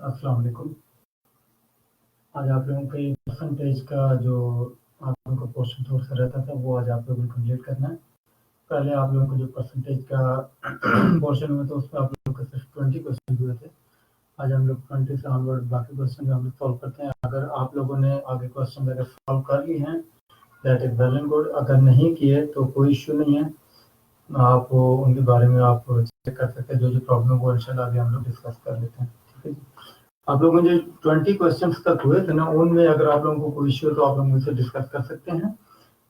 अस्सलाम वालेकुम। आज आप लोगों के परसेंटेज का जो आप लोगों का पोर्शन सोर्स रहता था वो आज आप लोगों को कंप्लीट करना है। पहले आप लोगों को जो परसेंटेज का पोर्शन हुआ था उसमें आप लोगों के सिर्फ 20 क्वेश्चन हुए थे। आज हम लोग 20 से ऑनवर्ड बाकी क्वेश्चन हम लोग सॉल्व करते हैं। अगर आप लोगों ने आगे क्वेश्चन अगर सॉल्व कर लिए हैं that is well and good, अगर नहीं किए तो कोई इश्यू नहीं है, आप उनके बारे में आप चेक कर सकते हैं। जो जो प्रॉब्लम वो इंशाल्लाह अभी हम लोग डिस्कस कर लेते हैं, ठीक है जी। आप लोगों जो 20 क्वेश्चंस तक हुए थे ना, उनमें अगर आप लोगों को कोई इश्यू है तो आप लोग मुझसे डिस्कस कर सकते हैं।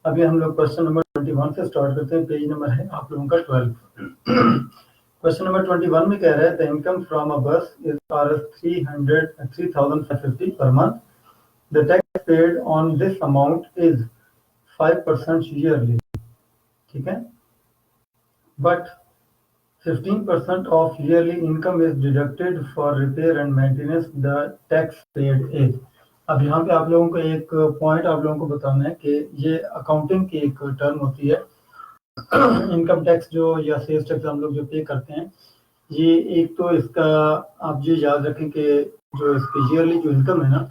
अभी हम लोग क्वेश्चन नंबर 21 से स्टार्ट करते हैं। पेज नंबर है आप लोगों का 12। क्वेश्चन नंबर 21 में कह रहा है द इनकम फ्रॉम अ बस is Rs 3,550 per month. The tax paid on this amount is 5% yearly, ठीक है, but 15% of yearly income is deducted for repair and maintenance. The tax paid is. अब यहाँ पे आप लोगों को एक पॉइंट आप लोगों को बताना है कि ये अकाउंटिंग की एक टर्म होती है। इनकम टैक्स जो या सेल्स टैक्स हम लोग जो पे करते हैं, ये एक तो इसका आप ये याद रखें कि जो इसकी ईयरली जो इनकम है ना,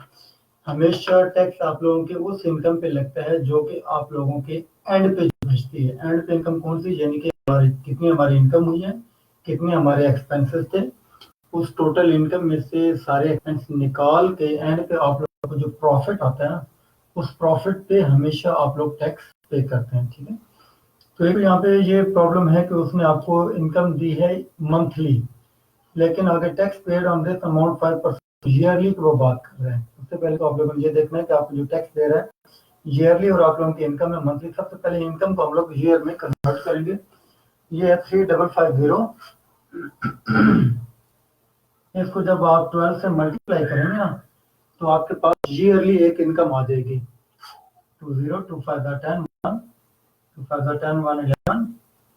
हमेशा टैक्स आप लोगों के उस इनकम पे लगता है जो कि आप लोगों के एंड पे बचती है। एंड पे इनकम कौन सी, यानी कि कितनी हमारी इनकम हुई है, कितने हमारे एक्सपेंसेस थे, उस टोटल इनकम में से सारे एक्सपेंस निकाल के एंड पे आप लोगों को जो प्रॉफिट आता है ना, उस प्रॉफिट पे हमेशा आप लोग टैक्स पे करते हैं, ठीक है। तो एक यहाँ पे ये प्रॉब्लम है कि उसने आपको इनकम दी है मंथली, लेकिन अगर tax paid on this amount 5% yearly की वो बात कर रहे हैं। सबसे पहले तो आप लोगों को ये देखना है कि आपको जो टैक्स दे रहा है ईयरली और आप लोगों की इनकम है मंथली। सबसे पहले इनकम को हम लोग ईयर में कन्वर्ट करेंगे। ये है 3550। इसको जब आप 12 से मल्टीप्लाई करेंगे ना, तो आपके पास ईयरली एक इनकम आ जाएगी 20, 2 5 10 1, 2 5 10 1 11,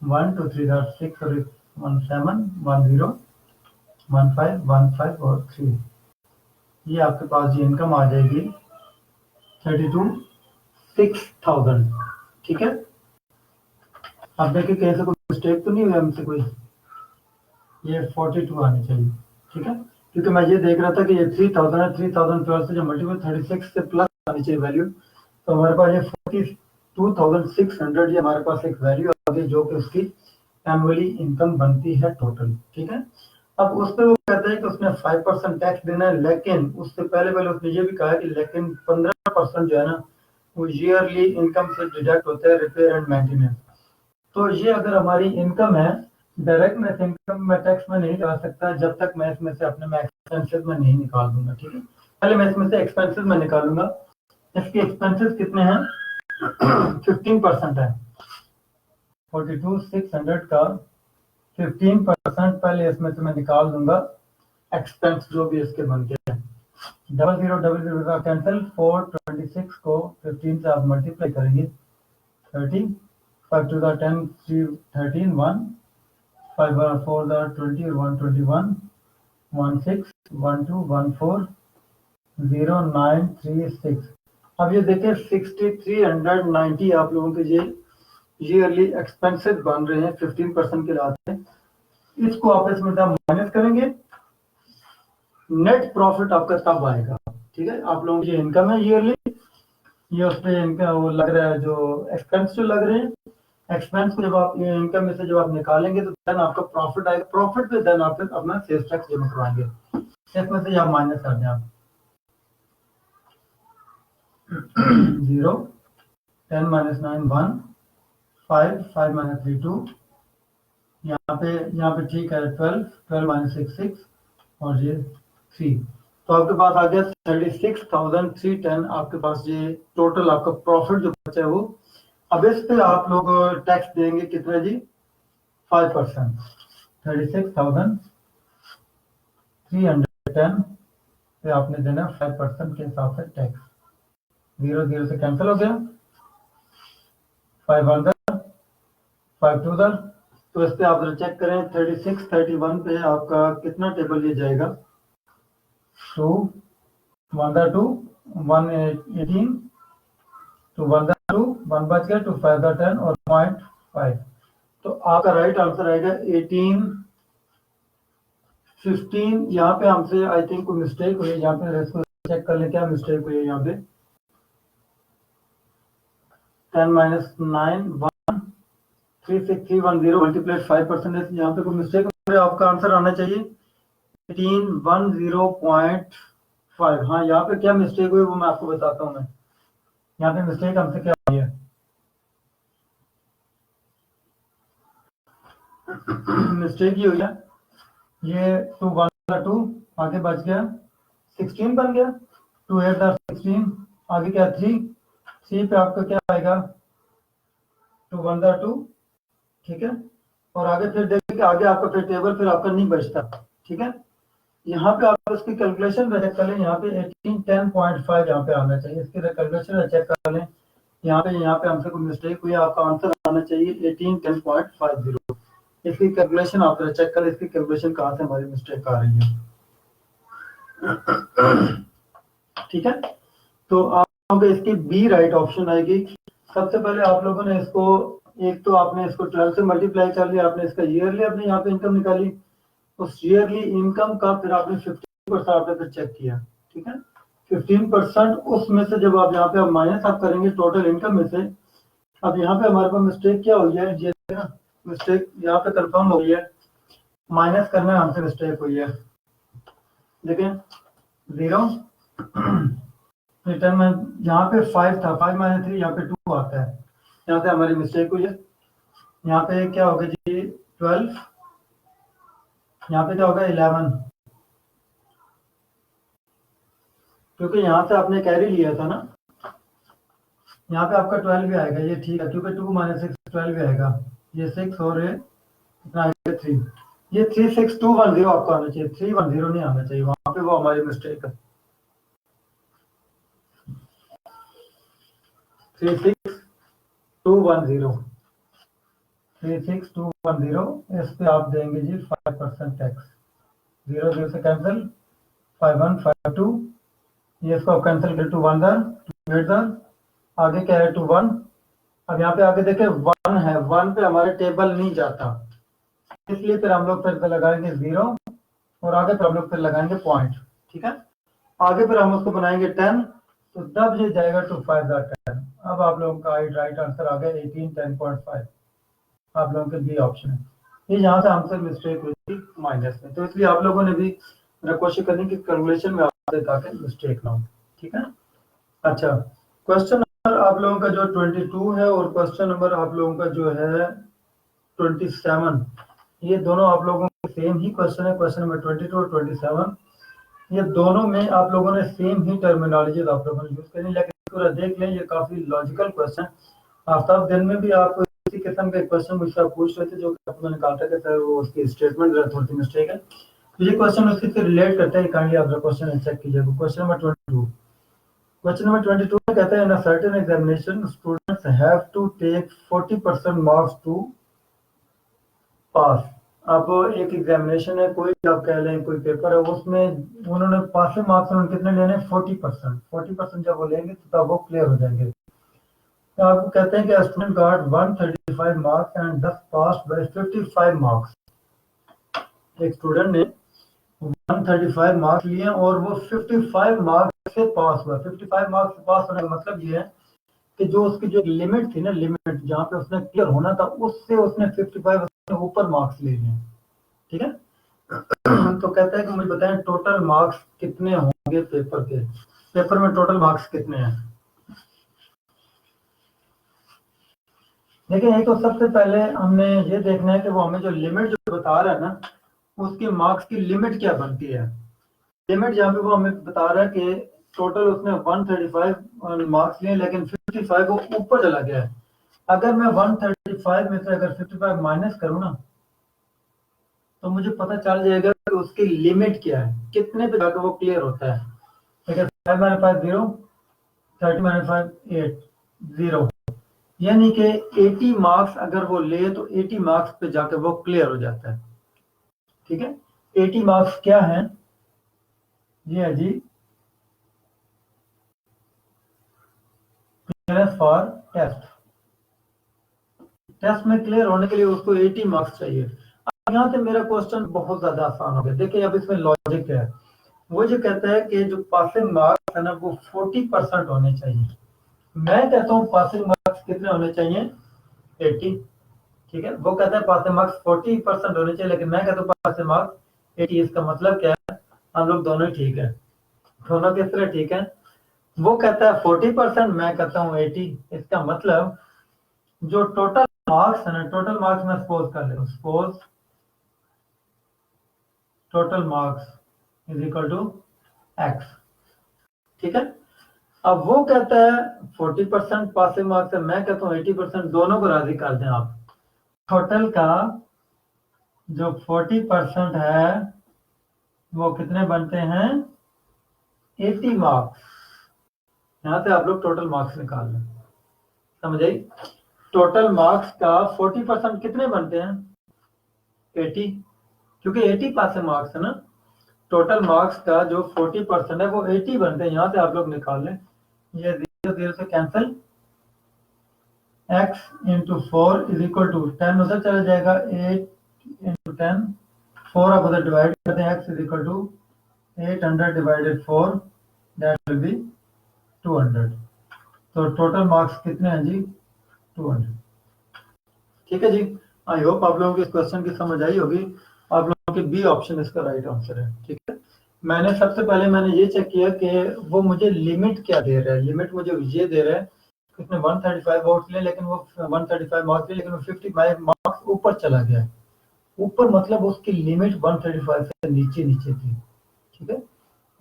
1 2 3 6 और 1 7 1 0 1 5 1 5 और 3। ये आपके पास ये इनकम आ जाएगी 32,600, ठीक है। अब देखिए कहीं से कोई मिस्टेक तो नहीं हुई हमसे कोई, ये 42 आनी चाहिए, ठीक है, क्योंकि मैं ये देख रहा था कि ये 3000 है, 3012 से जो मल्टीपल 36 से प्लस आनी चाहिए वैल्यू, तो हमारे पास ये 42,600 ये हमारे पास एक वैल्यू आ गई जो कि उसकी एनुअली इनकम बनती है टोटल, ठीक है। अब उस पर वो कहता है कि उसने 5% टैक्स देना है, लेकिन उससे पहले उसने ये भी कहा कि लेकिन 15% जो है ना वो ईयरली इनकम से डिडक्ट होता है रिपेयर एंड मेंटेनेंस। तो ये अगर हमारी इनकम है, डायरेक्ट मैं इनकम में टैक्स में नहीं लगा सकता जब तक मैं इसमें से अपने एक्सपेंसेस में नहीं निकाल दूंगा, ठीक है। पहले मैं इसमें से एक्सपेंसेस में निकालूंगा। इसके एक्सपेंसेस कितने हैं 15% है। 42,600 का 15% पहले इसमें से मैं निकाल दूंगा एक्सपेंस जो भी इसके बनते हैं। 0000 का कैंसिल, 426 को 15 से आप मल्टीप्लाई करेंगे 30, 5 to the 10 3 13 1 5 4 the 20 121 16 12 14 0936। अब ये देखिए 6390 आप लोगों के ये ईयरली एक्सपेंसेस बन रहे हैं 15% के लाते हैं। इसको आप इसमें माइनस करेंगे, नेट प्रॉफिट आपका तब आएगा, ठीक है। आप लोगों की ये इनकम है ईयरली, ये उस पर इनका वो लग रहा है जो एक्सपेंस जो लग रहे हैं, एक्सपेंस को जब आप इनकम में से जब आप निकालेंगे तो देन आपका प्रॉफिट आएगा। प्रॉफिट पे देन आप अपना सेल्स टैक्स जमा करवाएंगे, इसमें से आप माइनस कर दें आप 0 10 minus 9 1 5 5 minus 3 2, यहाँ पे ठीक है 12 12 minus 6 6 और ये 3। तो आपके पास आ गया 36,310। आपके पास ये टोटल आपका प्रॉफिट जो बचा है वो। अब इस पे आप लोग टैक्स देंगे कितना जी 5%। 36,310 पे आपने देना 5% के हिसाब से टैक्स। 0 0 से कैंसिल हो गया, 5 अंदर 5 टू उधर। तो इस पे आप चेक करें 36 31 पे आपका कितना टेबल ये जाएगा 2 1 2 1 18 2 1 2 1 बच गया 2 5 10 और 0.5। तो आपका राइट आंसर आएगा 18 15 यहाँ पे हमसे आई थिंक कोई मिस्टेक हुई है, यहाँ पे इसको चेक कर ले क्या मिस्टेक हुई है। यहाँ पे 10 - 9 1 36310 मल्टीप्लाइड 5%, यहाँ पे कोई मिस्टेक है। आपका आंसर आना चाहिए 1810.5। हाँ, यहाँ पे क्या मिस्टेक हुई वो मैं आपको बताता हूँ। मैं यहाँ पे मिस्टेक हमसे क्या हुई है, मिस्टेक ये हुई है, ये 2 1 2 आगे बच गया 16 बन गया, 2 8 16 आगे क्या 3 सी पे आपका क्या आएगा 2 1 2, ठीक है। और आगे फिर देखिए आगे आपका फिर टेबल फिर आपका नहीं बचता, ठीक है। यहाँ पे आप इसकी कैलकुलेशन चेक कर लें, यहाँ पे 1810.5 यहाँ पे आना चाहिए, इसकी कैलकुलेशन चेक कर लें। यहाँ पे हमसे कोई मिस्टेक हुई है, आपका आंसर आना चाहिए 1810.50। इसकी कैलकुलेशन आप चेक करें, इसकी कैलकुलेशन कहाँ से हमारी मिस्टेक आ रही है, ठीक है। तो आप लोगों को इसकी बी राइट ऑप्शन आएगी। सबसे पहले आप लोगों ने इसको एक तो आपने इसको 12 से मल्टीप्लाई कर लिया, आपने इसका ईयरली अपने यहाँ पे इनकम निकाली, उस ईयरली इनकम का फिर आपने 15% आपने फिर चेक किया, ठीक है। 15% उसमें से जब आप यहाँ पे माइनस आप करेंगे टोटल इनकम में से। अब यहाँ पे हमारे पास मिस्टेक क्या हुई है, ये ना मिस्टेक यहाँ पे कंफर्म हो गई है, माइनस करना हमसे मिस्टेक हुई है। देखें 0 रिटर्न में यहाँ पे 5 था, 5 - 3 यहाँ पे 2 आता है, यहाँ से हमारी मिस्टेक हुई है। यहाँ पे क्या होगा जी 12, यहाँ पे क्या होगा 11, क्योंकि यहाँ से आपने कैरी लिया था ना, यहाँ पे आपका 12 भी आएगा, ये ठीक है, क्योंकि 2 - 6 12 भी आएगा, ये 6 और ये कितना आएगा 3, ये 36210 आपको आना चाहिए, 310 नहीं आना चाहिए, वहां पे वो हमारी मिस्टेक है। 36210 36210, इस पे आप देंगे जी 5% टैक्स। 0 0 से कैंसिल, 5152, ये इसको आप कैंसिल कर 2 1 2 8 आगे क्या है 2 1। अब यहाँ पे आगे देखे 1 है, 1 पे हमारे टेबल नहीं जाता, इसलिए फिर हम लोग फिर लगाएंगे 0 और आगे फिर हम लोग फिर लगाएंगे पॉइंट, ठीक है। आगे फिर हम उसको बनाएंगे 10, तो तब ये जाएगा टू 5 10। अब आप लोगों का राइट आंसर आ गया 1810.5, आप लोगों के बी ऑप्शन है। ये यहाँ से हमसे मिस्टेक हुई थी माइनस में, तो इसलिए आप लोगों ने भी कोशिश करनी कि कैलकुलेशन में आपसे ताकि मिस्टेक ना हो, ठीक है। अच्छा, क्वेश्चन नंबर आप लोगों का जो 22 है और क्वेश्चन नंबर आप लोगों का जो है 27, ये दोनों आप लोगों के सेम ही क्वेश्चन है, क्वेश्चन नंबर 22 और 27, ये दोनों में आप लोगों ने सेम ही टर्मिनोलॉजी आप लोगों ने यूज करनी, लेकिन पूरा देख लें ये काफी लॉजिकल क्वेश्चन। आफ्ताब दिन में भी आप इसी किस्म के क्वेश्चन मुझसे पूछ रहे थे, जो आपको मैंने कहा था कि सर वो उसकी स्टेटमेंट थोड़ी सी मिस्टेक है, तो ये क्वेश्चन उससे रिलेट करते हैं, काइंडली आप क्वेश्चन चेक कीजिएगा। क्वेश्चन नंबर 22, क्वेश्चन नंबर 22 में कहता है in a certain examination students have to take 40% marks to pass. अब एक एग्जामिनेशन है, कोई आप कह लें कोई पेपर है, उसमें उन्होंने पासिंग मार्क्स उन्होंने कितने लेने 40%, 40% जब वो लेंगे तो तब वो क्लियर हो जाएंगे। तो आपको कहते हैं कि स्टूडेंट गॉट 135 मार्क्स एंड दस पास बाय 55 मार्क्स। एक स्टूडेंट ने 135 मार्क्स लिए और वो 55 मार्क्स से पास हुआ। 55 मार्क्स से पास होने का मतलब ये है कि जो उसकी जो लिमिट थी ना, लिमिट जहाँ पे उसने क्लियर होना था, उससे उसने 55 ऊपर मार्क्स ले लिए, ठीक है। तो कहता है कि मुझे बताएं टोटल मार्क्स कितने होंगे पेपर के, पेपर में टोटल मार्क्स कितने हैं। देखिए एक तो सबसे पहले हमने ये देखना है कि वो हमें जो लिमिट जो बता रहा है ना, उसके मार्क्स की लिमिट क्या बनती है। लिमिट जहाँ पे वो हमें बता रहा है कि टोटल उसने 135 मार्क्स लिए, लेकिन 55 वो ऊपर चला गया है। अगर मैं 135 में से अगर 55 माइनस करूँ ना, तो मुझे पता चल जाएगा कि उसकी लिमिट क्या है, कितने पे जाकर वो क्लियर होता है। अगर 5 - 5 0, 30 - 5 8 0, यानी कि 80 मार्क्स अगर वो ले तो 80 मार्क्स पे जाकर वो क्लियर हो जाता है, ठीक है। 80 मार्क्स क्या है, ये है जी क्लियरेंस फॉर टेस्ट। टेस्ट में क्लियर होने के लिए उसको 80 मार्क्स चाहिए। यहाँ से मेरा क्वेश्चन बहुत ज्यादा आसान हो गया। देखिए अब इसमें लॉजिक है, वो जो कहता है कि जो पासिंग मार्क्स है ना वो 40% होने चाहिए। मैं कहता हूँ पासिंग मार्क्स कितने होने चाहिए, 80। ठीक है, वो कहता है पासिंग मार्क्स 40% होने चाहिए, लेकिन मैं कहता हूँ पासिंग मार्क्स 80। इसका मतलब क्या है, हम लोग दोनों ही ठीक है, दोनों किस तरह ठीक है। वो कहता है 40%, मैं कहता हूँ 80। इसका मतलब जो टोटल मार्क्स है ना, टोटल मार्क्स मैं सपोज कर ले, suppose total marks is equal to X. ठीक है, अब वो कहता है 40% पासिंग मार्क्स है, मैं कहता हूँ 80%, दोनों को राजी कर दें आप। टोटल का जो 40% है वो कितने बनते हैं, 80 मार्क्स। यहां से आप लोग टोटल मार्क्स निकाल लें, समझ आई। टोटल मार्क्स का 40% कितने बनते हैं, 80, क्योंकि 80 पासिंग मार्क्स है ना। टोटल मार्क्स का जो 40% है वो 80 बनते हैं। यहाँ से आप लोग निकाल लें, ये 0 0 से cancel, x into 4 is equal to 10 उधर चला जाएगा, 8 इंटू 10, 4 आप उधर डिवाइड करते हैं, x is equal to 800 divided 4, that will be 200। तो टोटल मार्क्स कितने हैं जी, 200। ठीक है जी, आई होप आप लोगों को इस क्वेश्चन की समझ आई होगी। आप लोगों के बी ऑप्शन इसका राइट आंसर है। ठीक है, मैंने सबसे पहले मैंने ये चेक किया कि वो मुझे लिमिट क्या दे रहा है। लिमिट मुझे ये दे रहा है कि उसने 135 वोट ले, लेकिन वो 135 मार्क्स ले, लेकिन वो 55 मार्क्स ऊपर चला गया। ऊपर मतलब उसकी लिमिट 135 से नीचे नीचे थी। ठीक है,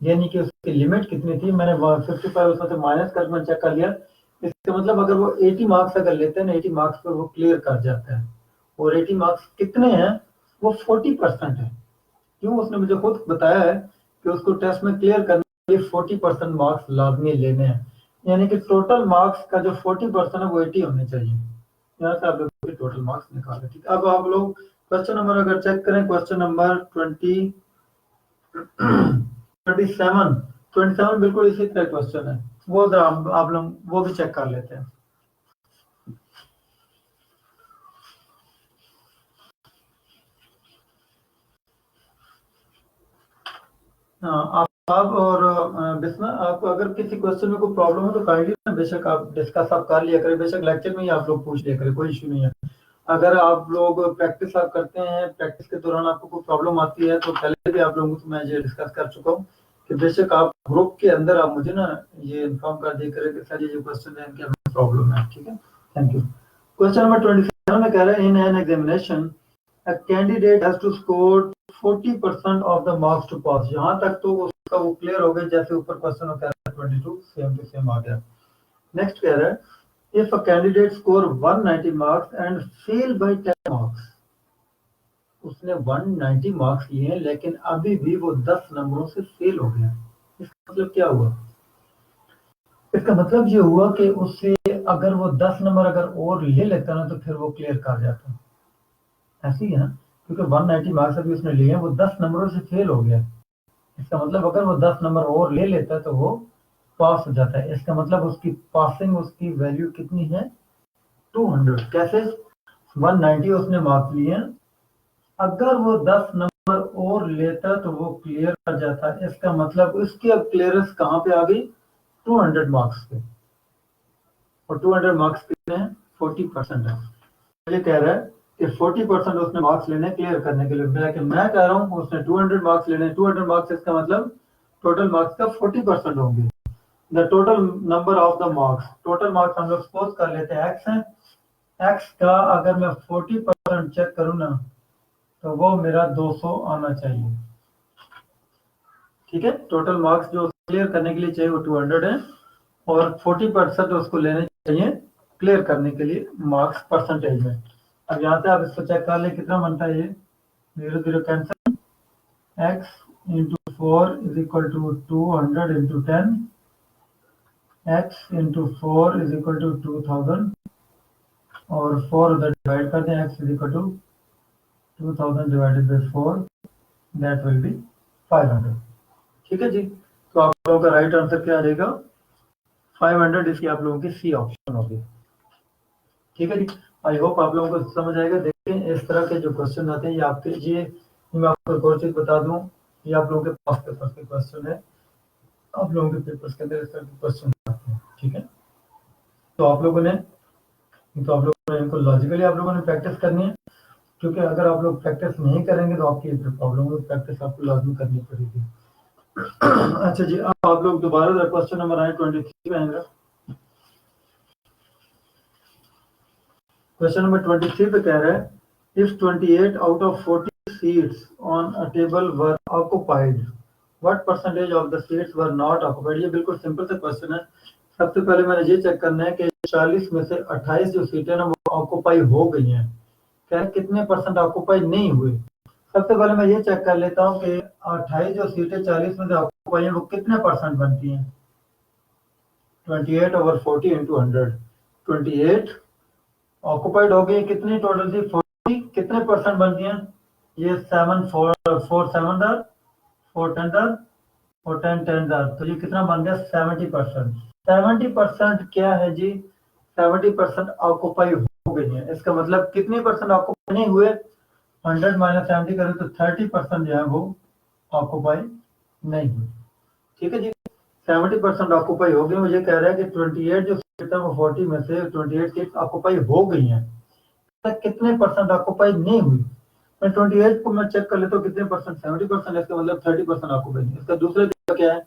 यानी कि उसकी लिमिट कितनी थी, मैंने 55 उसमें से माइनस कर मैं चेक कर लिया। इसका मतलब अगर वो 80 मार्क्स अगर लेते हैं ना, 80 मार्क्स पर वो क्लियर कर जाता है। और 80 मार्क्स कितने हैं, वो 40% है। क्यों, उसने मुझे खुद बताया है कि उसको टेस्ट में क्लियर करने के लिए 40% मार्क्स लाजमी लेने हैं। यानी कि टोटल मार्क्स का जो 40% है वो 80 होने चाहिए। यहाँ से आप लोग टोटल मार्क्स निकालें। ठीक है, अब आप लोग क्वेश्चन नंबर अगर चेक करें, क्वेश्चन नंबर 27 बिल्कुल इसी तरह क्वेश्चन है। वो जरा आप लोग वो भी चेक कर लेते हैं। आप और बिस्मा, आपको अगर किसी क्वेश्चन में कोई प्रॉब्लम हो तो काइंडली ना बेशक आप डिस्कस आप कर लिया करें, बेशक लेक्चर में ही आप लोग पूछ लिया करें, कोई इशू नहीं है। अगर आप लोग प्रैक्टिस आप करते हैं, प्रैक्टिस के दौरान आपको कोई प्रॉब्लम आती है, तो पहले भी आप लोगों को मैं ये डिस्कस कर चुका हूँ कि बेशक आप ग्रुप के अंदर आप मुझे ना ये इन्फॉर्म कर दिया करें कि सर ये जो क्वेश्चन है इनके हमें प्रॉब्लम है। ठीक है, थैंक यू। क्वेश्चन नंबर 27 में कह रहा है, in an examination a candidate has to score 40% of the marks to pass। यहाँ तक तो उसका वो क्लियर हो गया, जैसे ऊपर क्वेश्चन में कह रहा है 22 सेम टू सेम आ गया। नेक्स्ट कह रहा है, if a candidate score 190 marks and fail by 10 marks। उसने 190 मार्क्स लिए हैं, लेकिन अभी भी वो 10 नंबरों से फेल हो गया। इसका मतलब क्या हुआ, इसका मतलब ये हुआ कि उससे अगर वो 10 नंबर अगर और ले लेता ना तो फिर वो क्लियर कर जाता। ऐसी है ना, क्योंकि 190 मार्क्स अभी उसने लिए हैं, वो 10 नंबरों से फेल हो गया। इसका मतलब अगर वो 10 नंबर और ले लेता है तो वो पास हो जाता है। इसका मतलब उसकी पासिंग उसकी वैल्यू कितनी है, 200। कैसे, 190 उसने मार्क्स लिए हैं, अगर वो 10 नंबर और लेता तो वो क्लियर कर जाता है। इसका मतलब उसकी अब क्लियरेंस कहाँ पे आ गई, 200 मार्क्स पे। और 200 मार्क्स कितने हैं, 40% है। ये कह रहा है कि 40% उसने मार्क्स लेने क्लियर करने के लिए, लेकिन मैं कह रहा हूँ उसने 200 मार्क्स लेने। 200 मार्क्स इसका मतलब टोटल मार्क्स का 40% होंगे। The total number of the marks, total marks हम लोग सपोज कर लेते हैं एक्स है। एक्स का अगर मैं 40% चेक करूँ ना तो वो मेरा 200 आना चाहिए। ठीक है, टोटल मार्क्स जो क्लियर करने के लिए चाहिए वो 200 है, और 40% उसको लेने चाहिए क्लियर करने के लिए मार्क्स परसेंटेज में। अब यहाँ से आप इसको चेक कर ले कितना बनता है, ये 0 0 cancel, x into 4 is equal to 200 into 10, x into 4 is equal to 2000, और 4 उधर डिवाइड कर दें, x is equal to 2000 divided by 4, that will be 500। ठीक है जी, तो आप लोगों का राइट आंसर क्या आ जाएगा, 500। इसकी आप लोगों की सी ऑप्शन होगी। ठीक है जी, आई होप आप लोगों को समझ आएगा। इस तरह के जो क्वेश्चन आते हैं ये आपके ये मैं आपको एक और चीज बता दूं, ये आप लोगों के पास पेपर के क्वेश्चन है, आप लोगों के पेपर्स के अंदर इस तरह के क्वेश्चन आते हैं, ठीक है। तो आप लोगों ने इनको लॉजिकली आप लोगों ने प्रैक्टिस करनी है, क्योंकि अगर आप लोग प्रैक्टिस नहीं करेंगे तो आपकी प्रॉब्लम होगी, प्रैक्टिस आपको लाजमी करनी पड़ेगी। अच्छा जी, अब आप लोग दोबारा क्वेश्चन नंबर 23 में आएंगे। क्वेश्चन नंबर 23 पे कह रहा है if 28 out of 40 seats on a table were occupied what percentage of the seats were not occupied. ये बिल्कुल सिंपल सा क्वेश्चन है। सबसे पहले मैंने ये चेक करना है कि 40 में से 28 जो सीटें ना वो ऑक्युपाई हो गई हैं, क्या कितने परसेंट ऑक्युपाई नहीं हुए। सबसे पहले मैं ये चेक कर लेता हूँ कि 28 जो सीटें 40 में से ऑक्युपाई हैं वो कितने परसेंट बनती हैं। 28 ओवर 40 इंटू 100, 28 ऑक्युपाइड हो गई, कितनी टोटल थी 40, कितने परसेंट बनती हैं ये 7 4 7 दर 4 10 दर और 10 10 दर, तो ये कितना बन गया 70%। 70% क्या है जी, 70% ऑक्युपाई हो गई है। इसका मतलब कितने परसेंट ऑक्युपाई नहीं हुए, 100 माइनस 70 करें तो 30% जो है वो ऑक्युपाई नहीं हुई, ठीक है जी। 70% ऑक्युपाई हो गई। मुझे कह रहा है कि 28 जो सीट है वो 40 में से 28 सीट ऑक्युपाई हो गई हैं, कितने परसेंट ऑक्युपाई नहीं हुई। मैं 28 को मैं चेक कर लेता हूँ कितने परसेंट, 70%, इसका मतलब 30% ऑक्युपाई नहीं। इसका दूसरा तरीका क्या है,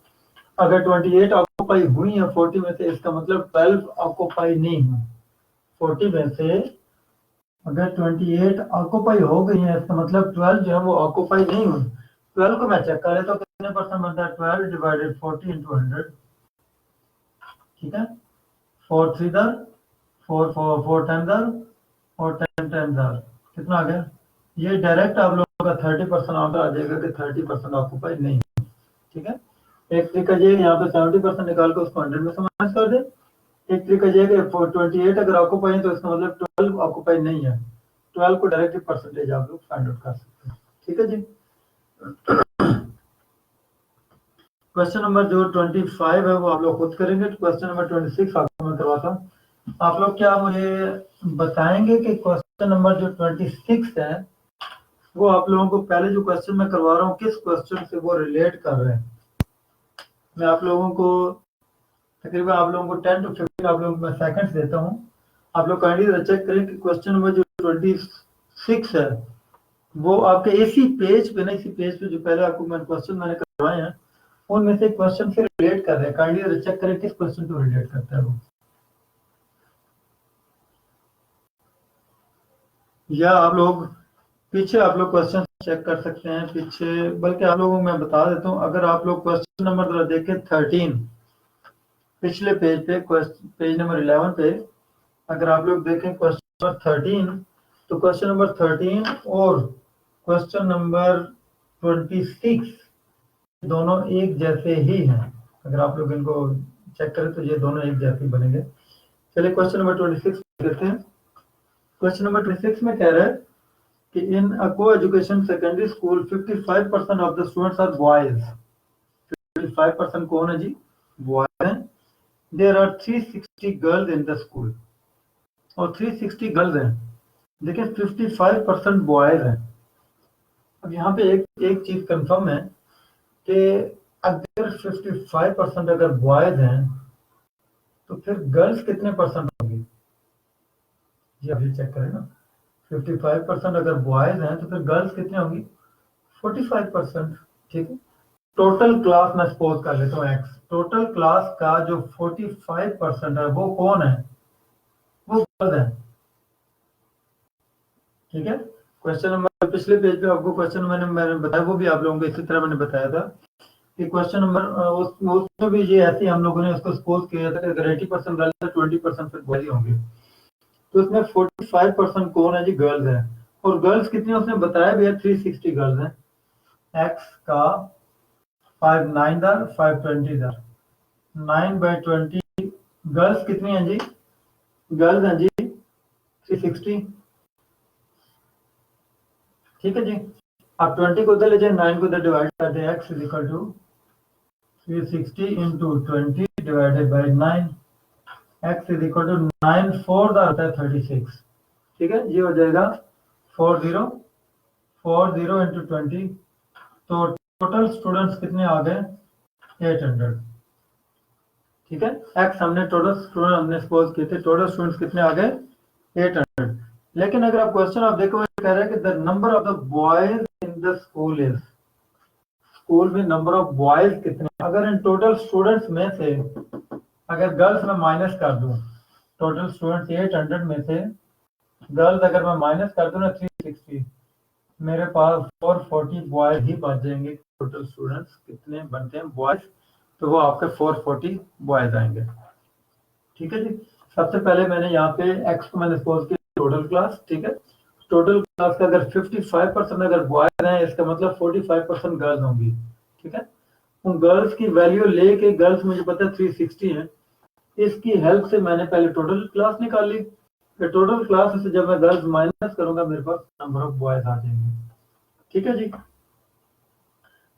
अगर 28 ऑक्युपाई हुई है 40 में से, इसका मतलब 12 ऑक्युपाई नहीं हुई। 40 में से अगर 28 ऑक्युपाई हो गई है, इसका मतलब 12 जो है वो ऑक्युपाई नहीं हुई। 12 को मैं चेक कर लेता हूँ कितने परसेंट बनता है, 12 डिवाइडेड 40 इंटू 100, ठीक है। 4 3 दर 4 4 10 दर और 10 10 दर, कितना आ गया। ये डायरेक्ट आप लोगों का 30% आंसर आ जाएगा कि 30% ऑक्युपाई नहीं, ठीक है। एक तरीका ये यहाँ पे 70% निकाल कर उसको 100 में समाइज कर दे। एक तरीका ये कि 28 अगर ऑक्युपाई है तो इसका मतलब 12 ऑक्युपाई नहीं है, 12 को डायरेक्टली परसेंटेज आप लोग फाइंड आउट कर सकते हैं, ठीक है जी। क्वेश्चन नंबर जो 25 है वो आप लोग खुद करेंगे। क्वेश्चन नंबर 26 आपको मैं करवाता हूँ। आप लोग क्या मुझे बताएंगे कि क्वेश्चन नंबर जो 26 है वो आप लोगों को पहले जो क्वेश्चन मैं करवा रहा हूँ किस क्वेश्चन से वो रिलेट कर रहे हैं। मैं आप लोगों को तकरीबन आप लोगों को 10 to 15 आप लोगों को मैं सेकंड्स देता हूँ। आप लोग काइंडली चेक करें कि क्वेश्चन नंबर जो 26 है वो आपके इसी पेज पे ना, इसी पेज पे जो पहले आपको मैंने क्वेश्चन मैंने करवाए हैं उनमें से क्वेश्चन से रिलेट कर रहे हैं। काइंडली चेक करें किस क्वेश्चन को रिलेट करता है वो, या आप लोग पीछे आप लोग क्वेश्चन चेक कर सकते हैं पीछे। बल्कि आप लोगों को मैं बता देता हूँ, अगर आप लोग क्वेश्चन नंबर जरा देखें 13 पिछले पेज पे, पेज नंबर 11 पे अगर आप लोग देखें क्वेश्चन नंबर 13, तो क्वेश्चन नंबर 13 और क्वेश्चन नंबर 26 दोनों एक जैसे ही हैं। अगर आप लोग इनको चेक करें तो ये दोनों एक जैसे ही बनेंगे। चलिए क्वेश्चन नंबर 26 देखते हैं। क्वेश्चन नंबर 26 में कह रहा है कि in a co education secondary school 55% of the students are boys. 55% कौन है जी, बॉयज हैं। There are 360 girls in the school, और 360 गर्ल्स हैं। देखिए 55% बॉयज हैं। अब यहाँ पे एक चीज कंफर्म है कि अगर 55% अगर बॉयज हैं तो फिर गर्ल्स कितने परसेंट होंगी, जी अभी चेक करें ना। 55% अगर बॉयज हैं तो फिर गर्ल्स कितने होंगी, 45%, ठीक है। टोटल क्लास मैं सपोज कर लेता हूँ एक्स, टोटल क्लास का जो 45% है वो कौन है, वो गर्ल्स है, ठीक है। क्वेश्चन नंबर पिछले पेज पे आपको क्वेश्चन मैंने बताया वो भी आप लोगों को इसी तरह मैंने बताया था कि क्वेश्चन नंबर उसमें भी ये ऐसे हम लोगों ने उसको सपोज किया था कि अगर 80% गर्ल्स है 20% फिर बॉयज होंगे। तो उसमें 45% कौन है जी, गर्ल्स है। और गर्ल्स कितनी उसने बताया भी है, 360 गर्ल्स हैं। एक्स का 5 9 दर 5 20 दर 9/20 गर्ल्स कितनी हैं जी, गर्ल्स हैं जी 360, ठीक है जी। आप 20 को उधर ले जाए, 9 को उधर डिवाइड कर दें, x is equal to 360 into 20 divided by 9, x is equal to 9 4 होता है 36, ठीक है। ये हो जाएगा 40 इंटू 20, तो टोटल स्टूडेंट्स कितने आ गए? 800। ठीक है, एक्स हमने टोटल स्टूडेंट हमने सपोज किए थे, टोटल स्टूडेंट्स कितने आ गए? 800। लेकिन अगर आप क्वेश्चन आप देखो, कह रहा है कि the number of the boys in the school is, school में नंबर ऑफ बॉयज कितने? अगर इन टोटल स्टूडेंट्स में से अगर गर्ल्स में माइनस कर दूं, टोटल स्टूडेंट्स 800 में से गर्ल्स अगर मैं माइनस कर दूं ना 360, मेरे पास 440 बॉयज ही बच जाएंगे। टोटल स्टूडेंट्स कितने बनते हैं बॉयज? तो वो आपके 440 बॉयज आएंगे। ठीक है जी। सबसे पहले मैंने यहाँ पे एक्स को मैंने सपोज किया टोटल क्लास। ठीक है, टोटल क्लास का अगर 55% अगर बॉयज हैं, इसका मतलब 45% गर्ल्स होंगी। ठीक है, उन गर्ल्स की वैल्यू लेके, गर्ल्स मुझे पता है 360 है, इसकी हेल्प से मैंने पहले टोटल क्लास निकाल ली। फिर टोटल क्लास से जब मैं गर्ल्स माइनस करूंगा, मेरे पास नंबर ऑफ बॉयज आ जाएंगे। ठीक है जी।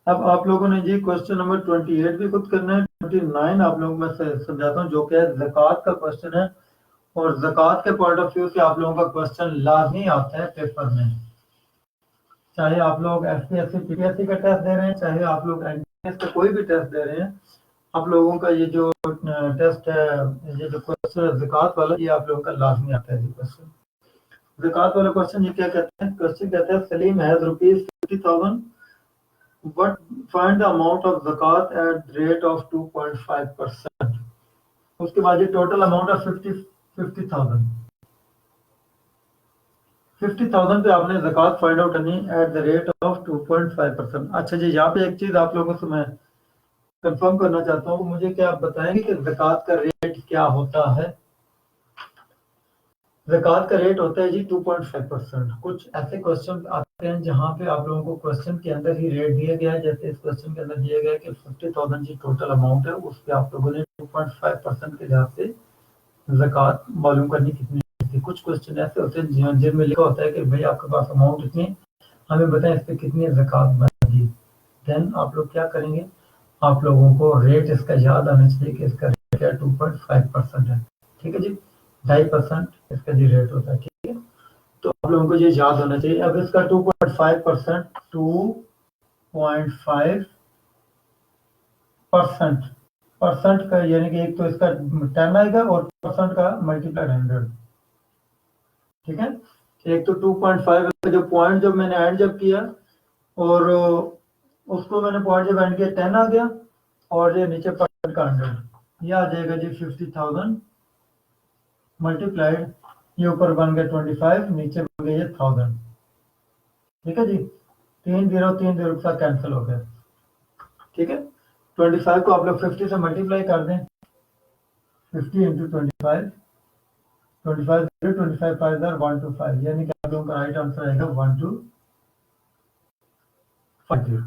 अब आप लोगों ने जी क्वेश्चन नंबर 28 भी खुद करना है। 29 आप लोगों में से समझाता हूँ, जो कि है ज़कात का क्वेश्चन है। और ज़कात के पॉइंट ऑफ व्यू से आप लोगों का क्वेश्चन लाजमी आता है पेपर में, चाहे आप लोग एसपीएससी पीपीएससी का टेस्ट दे रहे हैं, चाहे आप लोग एनटीएस का कोई भी टेस्ट दे रहे हैं, आप लोगों का ये जो टेस्ट है, ये जो क्वेश्चन है ज़कात वाला, ये आप लोगों का लाजमी आता है जी क्वेश्चन। ज़कात वाला क्वेश्चन ये क्या कहते हैं? क्वेश्चन कहते हैं Salim has ₹50,000 but find the amount of zakat at rate of 2.5%। उसके बाद ये टोटल अमाउंट ऑफ 50,000 पे आपने ज़कात फाइंड आउट करनी एट द रेट ऑफ 2.5%। अच्छा जी, यहाँ पे एक चीज आप लोगों से मैं कंफर्म करना चाहता हूँ, मुझे क्या आप बताएंगे कि ज़कात का रेट क्या होता है? ज़कात का रेट होता है जी 2.5%। कुछ ऐसे क्वेश्चन आते हैं जहाँ पे आप लोगों को क्वेश्चन के अंदर ही रेट दिया गया है, जैसे इस क्वेश्चन के अंदर दिया गया है कि 50,000 जी टोटल अमाउंट है, उस पर आप लोगों ने 2.5% के लिहाज से ज़कात मालूम करनी कितनी है। कुछ क्वेश्चन ऐसे होते हैं जिनमें लिखा होता है कि भाई आपके पास अमाउंट इतनी, हमें बताएं इस पर कितनी ज़कात बनेगी। देन आप लोग क्या करेंगे, आप लोगों को रेट इसका याद आना चाहिए कि इसका रेट क्या 2.5% है। ठीक है जी, 2.5% इसका जी रेट होता है। ठीक है, तो आप लोगों को ये याद होना चाहिए। अब इसका 2.5%, 2.5% परसेंट का यानी कि एक तो इसका 10 आएगा और परसेंट का मल्टीप्लाइड 100। ठीक है, एक तो 2.5 का जो पॉइंट जब मैंने ऐड जब किया और उसको मैंने पॉइंट जब ऐड किया 10 आ गया, और ये नीचे परसेंट का 100, ये आ जाएगा जी 50,000 मल्टीप्लाइड, ये ऊपर बन गया 25, नीचे बन गया ये 1000। ठीक है जी, 3 0 के साथ कैंसिल हो गया। ठीक है, 25 को आप लोग 50 से मल्टीप्लाई कर दें, 50 इंटू 25, 25 25 5 125, यानी कि आप लोगों का राइट आंसर आएगा 1250।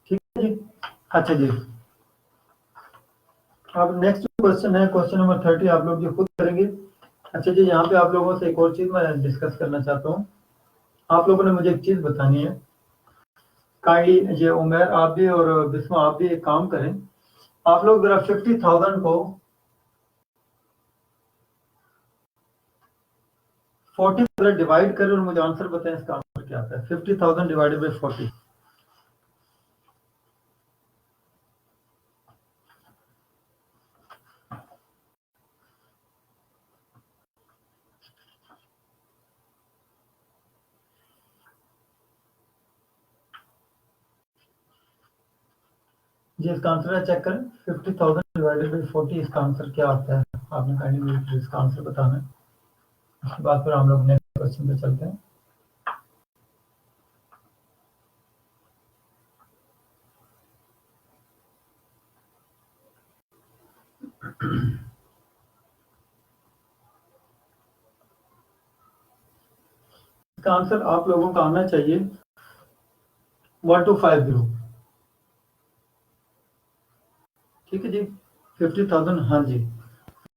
ठीक है जी। अच्छा जी, अब नेक्स्ट क्वेश्चन है क्वेश्चन नंबर 30, आप लोग जो खुद करेंगे। अच्छा जी, यहाँ पे आप लोगों से एक और चीज मैं डिस्कस करना चाहता हूँ। आप लोगों ने मुझे एक चीज बतानी है, काइंडली ये उमेर आप भी और बिस्मा आप भी एक काम करें, आप लोग जरा 50,000 को 40 से डिवाइड करें और मुझे आंसर बताएं, इसका आंसर क्या आता है? 50,000 डिवाइडेड बाई 40। जी इसका आंसर है, चेक करें 50,000 डिवाइडेड बाई 40, इसका आंसर क्या आता है? आपने काइंडली मुझे इसका आंसर बताना है, उसके बाद फिर हम लोग नेक्स्ट क्वेश्चन पे चलते हैं। इसका आंसर आप लोगों का आना चाहिए 1250। ठीक है जी, 50,000, हाँ जी,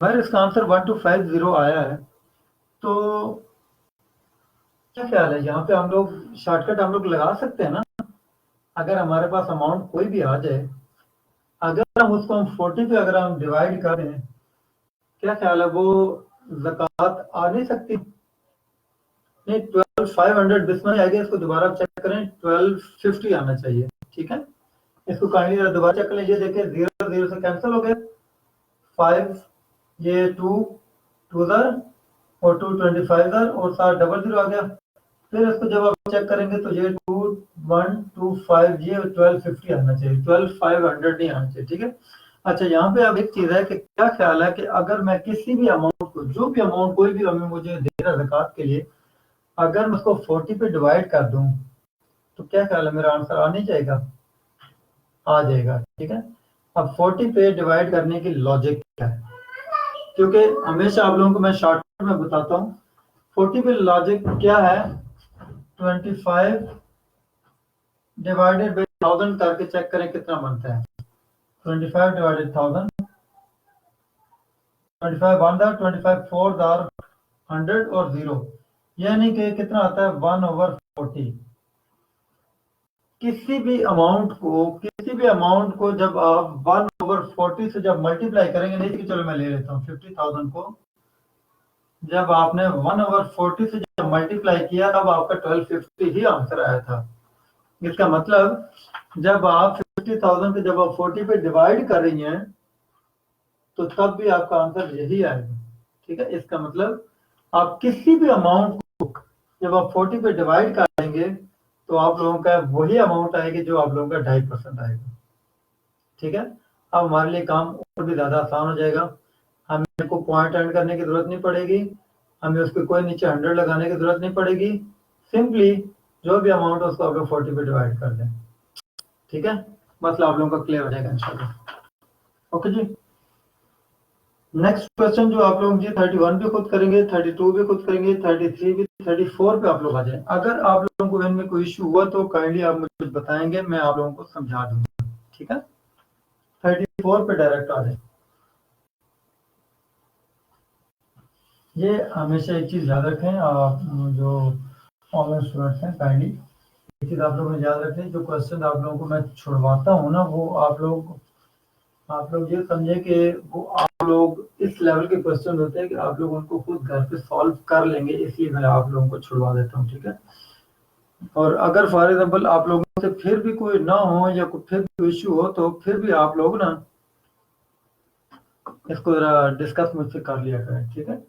अगर इसका आंसर 1250 आया है तो क्या ख्याल है, यहाँ पे हम लोग शॉर्टकट हम लोग लगा सकते हैं ना? अगर हमारे पास अमाउंट कोई भी आ जाए, अगर हम उसको हम 40 पे अगर हम डिवाइड कर दें, क्या ख्याल है वो ज़कात आ नहीं सकती? नहीं 12,500 बिस्मिल आ गया, इसको दोबारा चेक करें 1250 आना चाहिए। ठीक है, इसको काइंडली दोबारा चेक कर लीजिए, देखिए 0 0 से कैंसिल हो गया, 5 ये 2 2 दर और 2 25 दर और 7 डबल 0 आ गया। फिर इसको जब आप चेक करेंगे तो ये 2125 ये 1250 आना चाहिए, 12,500 नहीं आना चाहिए। ठीक है, अच्छा यहाँ पे अब एक चीज है कि क्या ख्याल है कि अगर मैं किसी भी अमाउंट को, जो भी अमाउंट कोई भी हमें मुझे दे रहा है ज़कात के लिए, अगर मैं उसको 40 पे डिवाइड कर दूं तो क्या ख्याल है मेरा आंसर आ नहीं जाएगा? आ जाएगा। ठीक है, अब 40 पे डिवाइड करने की लॉजिक क्या है, क्योंकि हमेशा आप लोगों को मैं शॉर्टकट में बताता हूँ। 40 पे लॉजिक क्या है, 25 डिवाइडेड बाई 1000 करके चेक करें कितना बनता है। 25 डिवाइडेड 1000, 25 वन दार, 25 फोर दार 100 और 0, यानी कि कितना आता है 1/40। किसी भी अमाउंट को जब आप 1/40 से जब मल्टीप्लाई करेंगे, नहीं कि चलो मैं ले लेता हूँ 50,000 को, जब आपने 1/40 से जब मल्टीप्लाई किया तब आपका 1250 ही आंसर आया था। इसका मतलब जब आप 50,000 को जब आप 40 पे डिवाइड कर रही हैं तो तब भी आपका आंसर यही आएगा। ठीक है, इसका मतलब आप किसी भी अमाउंट को जब आप 40 पे डिवाइड कर देंगे तो आप लोगों का वही अमाउंट आएगी जो आप लोगों का 2.5% आएगा। ठीक है, अब हमारे लिए काम और भी ज्यादा आसान हो जाएगा, हमें को पॉइंट एंड करने की जरूरत नहीं पड़ेगी, हमें उसके कोई नीचे 100 लगाने की जरूरत नहीं पड़ेगी, सिंपली जो भी अमाउंट है उसको आप लोग 40 पे डिवाइड कर दें। ठीक है, मतलब आप लोगों का क्लियर हो जाएगा इंशाल्लाह। ओके जी, नेक्स्ट क्वेश्चन जो आप लोग जी 31 भी खुद करेंगे, 32 भी खुद करेंगे, 33 भी, 34 पे आप लोग आ जाए। अगर आप लोगों को इनमें कोई इशू हुआ तो काइंडली आप मुझे कुछ बताएंगे, मैं आप लोगों को समझा दूंगा। ठीक है, 34 पे डायरेक्ट आ जाए। ये हमेशा एक चीज याद रखें, आप जो ऑनलाइन स्टूडेंट्स हैं काइंडली एक चीज आप लोग ने याद रखें, जो क्वेश्चन आप लोगों को मैं छुड़वाता हूँ ना, वो आप लोग ये समझे कि वो आप लोग इस लेवल के क्वेश्चन होते हैं कि आप लोग उनको खुद घर पे सॉल्व कर लेंगे, इसलिए मैं आप लोगों को छुड़वा देता हूँ। ठीक है, और अगर फॉर एग्जाम्पल आप लोगों से फिर भी कोई ना हो या फिर भी इश्यू हो तो फिर भी आप लोग ना इसको जरा डिस्कस मुझसे कर लिया करें। ठीक है,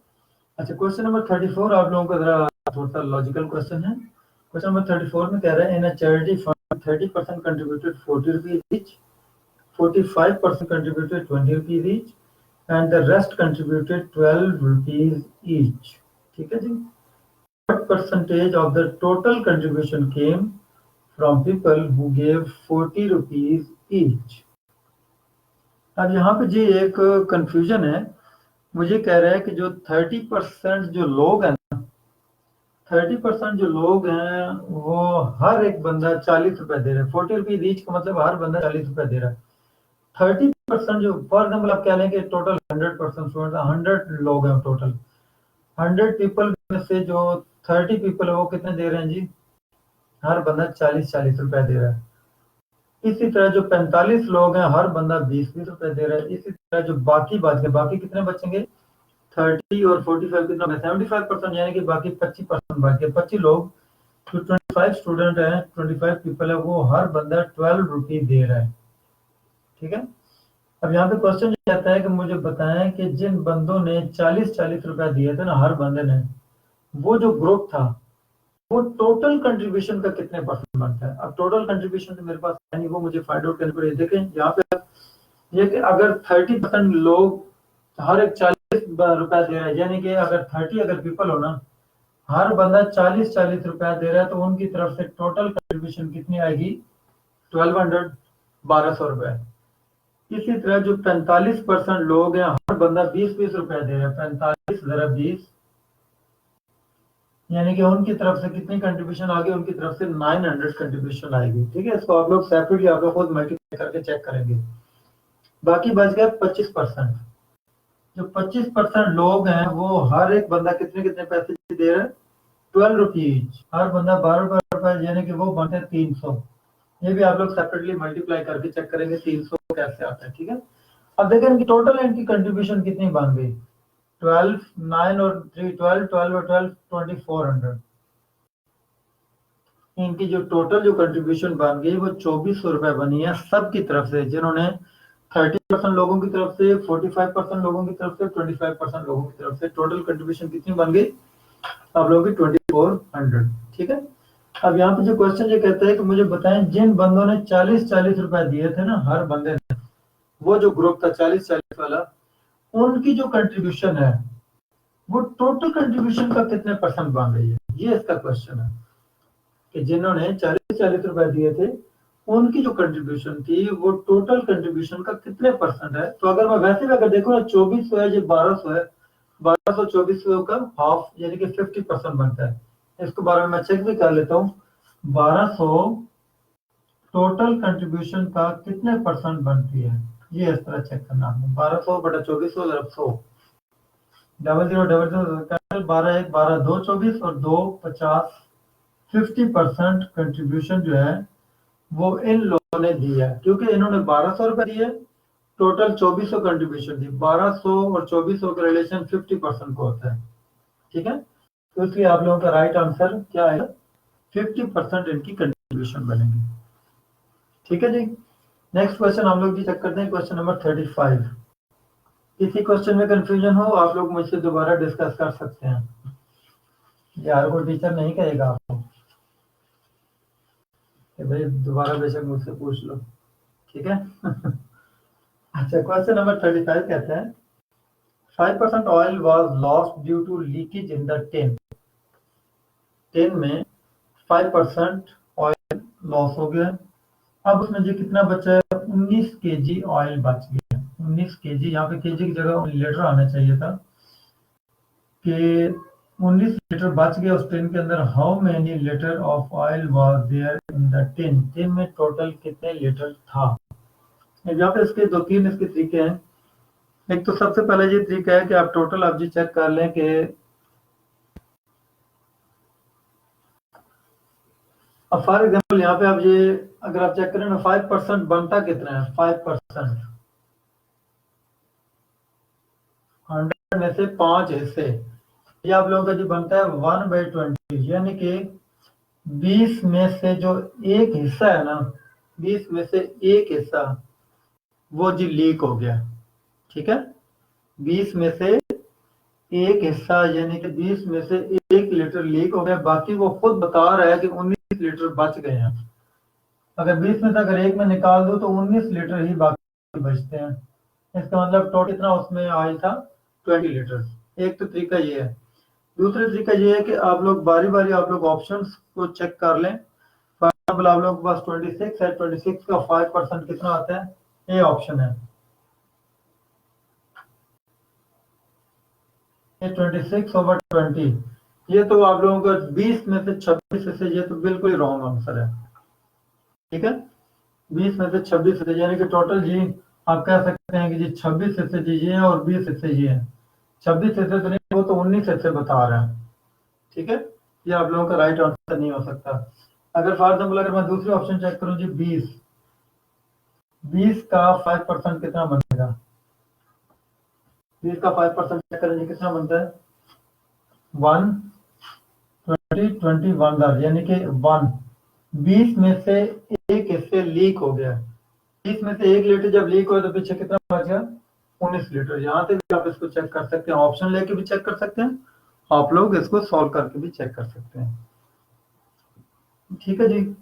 अच्छा क्वेश्चन नंबर 34 आप लोगों का जरा थोड़ा सा लॉजिकल क्वेश्चन है। क्वेश्चन नंबर 34 में कह रहे हैं in a charity fund 30% contributed 40 rupees each, 45% contributed 20 rupees each and the rest contributed 12 rupees each. ठीक है जी, what percentage of the total contribution came from people who gave 40 rupees each? अब यहाँ पे जी एक कंफ्यूजन है, मुझे कह रहा है कि जो 30% जो लोग हैं, 30% जो लोग हैं वो हर एक बंदा 40 रुपए दे रहा है। 40 रुपीज ईच का मतलब हर बंदा 40 रुपए दे रहा है। 30% जो फॉर एग्जाम्पल आप कह लें कि टोटल 100% स्टूडेंट, 100 लोग हैं टोटल, 100 पीपल में से जो 30 पीपल है वो कितने दे रहे हैं जी, हर बंदा 40-40 रुपए दे रहा है। इसी तरह जो 45 लोग हैं हर बंदा 20-20 रुपए दे रहा है। इसी तरह जो बाकी बच गए, बाकी कितने बचेंगे, 30 और 45 कितना, 75%, यानी कि बाकी 25% बच गए। 25 लोग जो 25 स्टूडेंट है, 25 पीपल है, वो हर बंदा 12 रुपीज दे रहा है। ठीक है, अब यहाँ पे क्वेश्चन ये आता है कि मुझे बताएं कि जिन बंदों ने 40-40 रुपया दिए थे ना हर बंदे ने, वो जो ग्रुप था वो टोटल कंट्रीब्यूशन का कितने परसेंट बनता है। अब टोटल कंट्रीब्यूशन तो मेरे पास है नहीं, वो मुझे फाइंड आउट करनी पड़ेगी। देखें यहाँ पे ये कि अगर 30% लोग हर एक 40 रुपया दे रहा है, यानी कि अगर 30 अगर पीपल हो ना, हर बंदा 40-40 रुपया दे रहा है, तो उनकी तरफ से टोटल कंट्रीब्यूशन कितनी आएगी, 1200, 1200 रुपए। इसी तरह जो 45% लोग हैं हर बंदा 20-20 रुपया दे रहा है, 45 जरा 20, यानी कि उनकी तरफ से कितनी कंट्रीब्यूशन आ गई, उनकी तरफ से 900 कंट्रीब्यूशन आएगी। ठीक है, इसको आप लोग सेपरेटली आप लोग खुद मल्टीप्लाई करके चेक करेंगे। बाकी बच गया 25%। जो 25% लोग हैं वो हर एक बंदा कितने कितने पैसे दे रहा है, 12 रुपीज, हर बंदा 12 रुपए, यानी कि वो बनते हैं 300। ये भी आप लोग सेपरेटली मल्टीप्लाई करके चेक करेंगे 300 कैसे आता है। ठीक है, अब देखें इनकी टोटल इनकी कंट्रीब्यूशन कितनी बन गई, 12, 9 और 3, 12, 12 और 12, 2400। इनकी जो टोटल जो कंट्रीब्यूशन बन गई वो 2400 रुपए बनी है सबकी तरफ से, जिन्होंने 30% लोगों की तरफ से, 45% लोगों की तरफ से, 25% लोगों की तरफ से टोटल कंट्रीब्यूशन कितनी बन गई आप लोगों की 2400। ठीक है। अब यहाँ पे जो क्वेश्चन ये कहता है कि मुझे बताएं जिन बंदों ने 40-40 रुपए दिए थे ना हर बंदे ने, वो जो ग्रुप था 40-40 वाला, उनकी जो कंट्रीब्यूशन है वो टोटल कंट्रीब्यूशन का कितने परसेंट बन रही है, ये इसका क्वेश्चन है कि जिन्होंने 40-40 रुपए दिए थे उनकी जो कंट्रीब्यूशन थी वो टोटल कंट्रीब्यूशन का कितने परसेंट है। तो अगर मैं वैसे भी अगर देखो ना 2400 है, ये 1200 है, 1200 2400 का हाफ यानी कि 50% बनता है। इसको बारे में मैं चेक भी कर लेता हूँ। 1200 टोटल कंट्रीब्यूशन का कितने परसेंट बनती है, ये इस तरह चेक करना है। 1200 बटा 2400 ज़रा 100, 0000 12 1 12 2 24 और 2 50, 50% कंट्रीब्यूशन जो है वो इन लोगों ने दी है, क्योंकि इन्होंने 1200 रुपए दिए, टोटल 2400 कंट्रीब्यूशन दी। 1200 और 2400 का रिलेशन 50% को होता है। ठीक है, तो इसलिए आप लोगों का राइट आंसर क्या है, 50% इनकी कंट्रीब्यूशन बनेगी। ठीक है जी। नेक्स्ट क्वेश्चन हम लोग जी चेक करते हैं, क्वेश्चन नंबर 35। किसी क्वेश्चन में कंफ्यूजन हो आप लोग मुझसे दोबारा डिस्कस कर सकते हैं, यार कोई टीचर नहीं कहेगा आपको कि भाई दोबारा बेशक मुझसे पूछ लो। ठीक है। अच्छा, क्वेश्चन नंबर 35 कहता है 5% oil was lost due to leakage in the tin. Tin में 5% ऑयल लॉस हो गया। अब उसमें जो कितना बचा है, 19 केजी ऑयल बच गया। 19 केजी, यहाँ पे केजी की जगह लीटर आना चाहिए था कि 19 लीटर बच गया उस टिन के अंदर। How many litre of oil was there in the tin. Tin में टोटल कितने लीटर था। यहाँ पे इसके दो तीन इसके तरीके हैं। एक तो सबसे पहले ये तरीका है कि आप टोटल आप जी चेक कर लें कि अब फॉर एग्जाम्पल यहाँ पे आप ये अगर आप चेक करें ना 5% बनता कितना है, 5% 100 में से 5 हिस्से, ये आप लोगों का जो बनता है 1/20, यानी कि 20 में से जो एक हिस्सा है ना, 20 में से एक हिस्सा वो जी लीक हो गया। ठीक है, 20 में से एक हिस्सा यानी कि 20 में से 1 लीटर लीक हो गया, बाकी वो खुद बता रहा है कि 19 लीटर बच गए हैं। अगर 20 में से अगर एक में निकाल दो तो 19 लीटर ही बाकी बचते हैं। इसका मतलब टोटल कितना उसमें आया था, 20 लीटर। एक तो तरीका ये है। दूसरा तरीका ये है कि आप लोग बारी बारी आप लोग ऑप्शंस को चेक कर लें। फॉर एग्जाम्पल आप लोग के पास 26 है, 26 का 5% कितना आता है, ये ऑप्शन है, ये 26/20। ये तो आप लोगों का 20 में से 26 से, ये तो बिल्कुल ही रॉन्ग आंसर है। ठीक है, 20 में से 26 हिस्से यानी कि टोटल जी आप कह सकते हैं कि जी 26 हिस्से जी ये है और 20 हिस्से ये है। 26 हिस्से तो नहीं, वो तो 19 हिस्से बता रहा है। ठीक है, ये आप लोगों का राइट आंसर नहीं हो सकता। अगर फॉर एग्जाम्पल अगर मैं दूसरी ऑप्शन चेक करूं जी 20 का 5% कितना बनेगा, 20 का 5% चेक करें जी कितना बनता है, 1 20 21 यानी कि 1। 20 में से एक हिस्से लीक हो गया, 20 में से 1 लीटर जब लीक हो तो पीछे कितना बच गया, 19 लीटर। यहाँ से भी आप इसको चेक कर सकते हैं, ऑप्शन लेके भी चेक कर सकते हैं, आप लोग इसको सॉल्व करके भी चेक कर सकते हैं। ठीक है जी।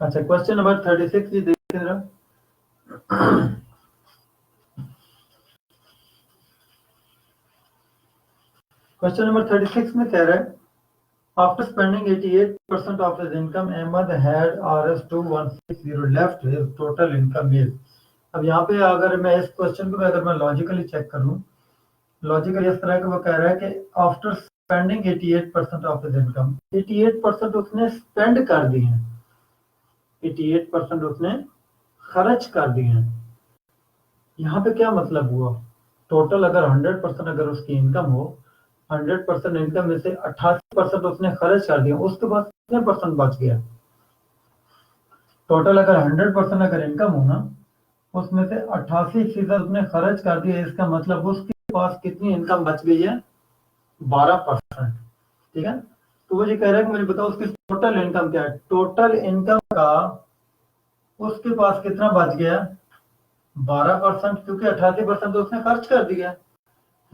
अच्छा, क्वेश्चन नंबर 36 जी देखिए जरा। क्वेश्चन नंबर 36 में कह रहा है after spending 88% of his income Ahmed had Rs2160 left his total income is. अब यहाँ पे अगर मैं इस क्वेश्चन को अगर मैं लॉजिकली चेक करूं, लॉजिकली इस तरह का वो कह रहा है कि after spending 88% of his income, 88% उसने स्पेंड कर दिए हैं, 88% उसने खर्च कर दिए हैं। यहाँ पे क्या मतलब हुआ, टोटल अगर 100% अगर उसकी इनकम हो, 100% इनकम में से 88% उसने खर्च कर दिया, उसके बाद कितने परसेंट बच गया। टोटल अगर 100% अगर इनकम हो ना, उसमें से 88% उसने खर्च कर दिया, इसका मतलब उसके पास कितनी इनकम बच गई है, 12%। ठीक है, तो वो ये कह रहा है कि मुझे बताओ उसकी टोटल इनकम क्या है। टोटल इनकम का उसके पास कितना बच गया, 12%, क्योंकि 88% तो उसने खर्च कर दिया।